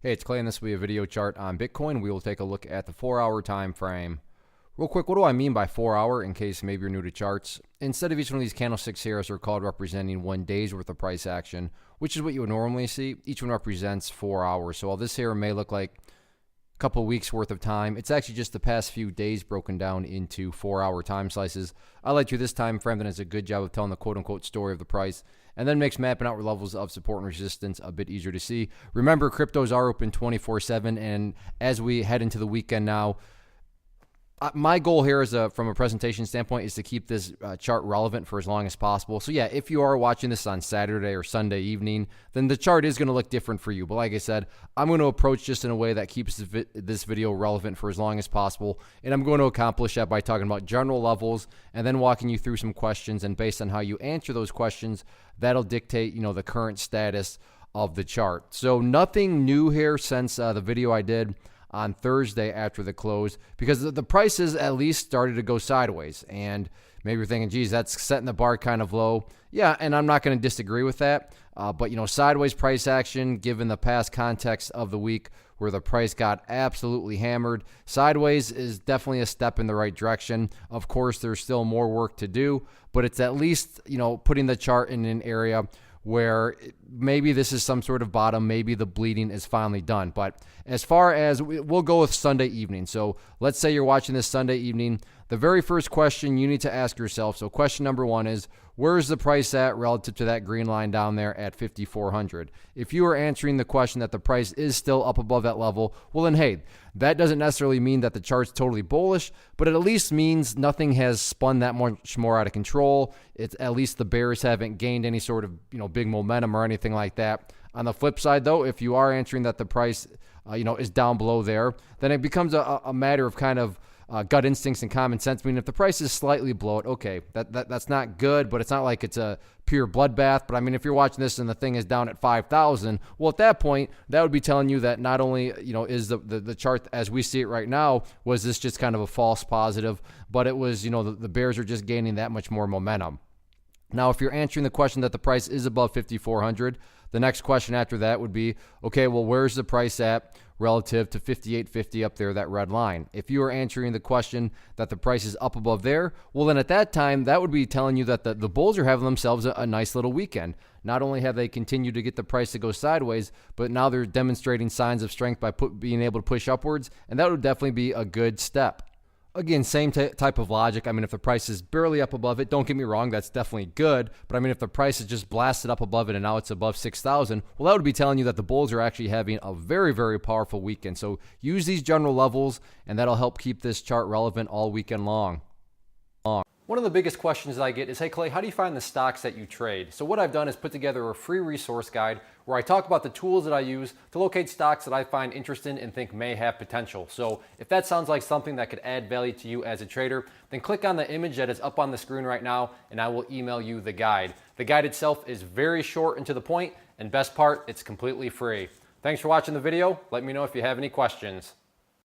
Hey, it's Clay, and this will be a video chart on Bitcoin. We will take a look at the 4-hour time frame. Real quick, what do I mean by 4-hour in case maybe you're new to charts? Instead of each one of these candlesticks here, as they're called, representing 1 day's worth of price action, which is what you would normally see, each one represents 4 hours. So while this here may look like a couple weeks worth of time, it's actually just the past few days broken down into 4-hour time slices. I like to this time frame that does a good job of telling the quote-unquote story of the price, and then makes mapping out levels of support and resistance a bit easier to see. Remember, cryptos are open 24/7, and as we head into the weekend now, my goal here from a presentation standpoint is to keep this chart relevant for as long as possible. So yeah, if you are watching this on Saturday or Sunday evening, then the chart is going to look different for you. But like I said, I'm going to approach just in a way that keeps this video relevant for as long as possible. And I'm going to accomplish that by talking about general levels and then walking you through some questions. And based on how you answer those questions, that'll dictate, the current status of the chart. So nothing new here since the video I did on Thursday after the close, because the prices at least started to go sideways. And maybe you're thinking, geez, that's setting the bar kind of low. Yeah, and I'm not going to disagree with that. But, sideways price action, given the past context of the week where the price got absolutely hammered, sideways is definitely a step in the right direction. Of course, there's still more work to do, but it's at least, putting the chart in an area where maybe this is some sort of bottom, maybe the bleeding is finally done. But as far as we'll go with Sunday evening. So let's say you're watching this Sunday evening. The very first question you need to ask yourself, so question number one is, where's the price at relative to that green line down there at 5,400? If you are answering the question that the price is still up above that level, well then, hey, that doesn't necessarily mean that the chart's totally bullish, but it at least means nothing has spun that much more out of control. It's at least the bears haven't gained any sort of, big momentum or anything like that. On the flip side, though, if you are answering that the price, is down below there, then it becomes a matter of kind of gut instincts and common sense. I mean, if the price is slightly below it, okay, that's not good, but it's not like it's a pure bloodbath. But I mean, if you're watching this and the thing is down at 5,000, well, at that point, that would be telling you that not only, is the chart as we see it right now, was this just kind of a false positive, but it was, the bears are just gaining that much more momentum. Now, if you're answering the question that the price is above 5,400, the next question after that would be, okay, well, where's the price at relative to 58.50 up there, that red line? If you are answering the question that the price is up above there, well, then at that time, that would be telling you that the bulls are having themselves a nice little weekend. Not only have they continued to get the price to go sideways, but now they're demonstrating signs of strength by being able to push upwards, and that would definitely be a good step. Again, same type of logic. I mean, if the price is barely up above it, don't get me wrong, that's definitely good. But I mean, if the price is just blasted up above it and now it's above 6,000, well, that would be telling you that the bulls are actually having a very, very powerful weekend. So use these general levels, and that'll help keep this chart relevant all weekend long. One of the biggest questions that I get is, hey Clay, how do you find the stocks that you trade? So what I've done is put together a free resource guide where I talk about the tools that I use to locate stocks that I find interesting and think may have potential. So if that sounds like something that could add value to you as a trader, then click on the image that is up on the screen right now and I will email you the guide. The guide itself is very short and to the point, and best part, it's completely free. Thanks for watching the video. Let me know if you have any questions.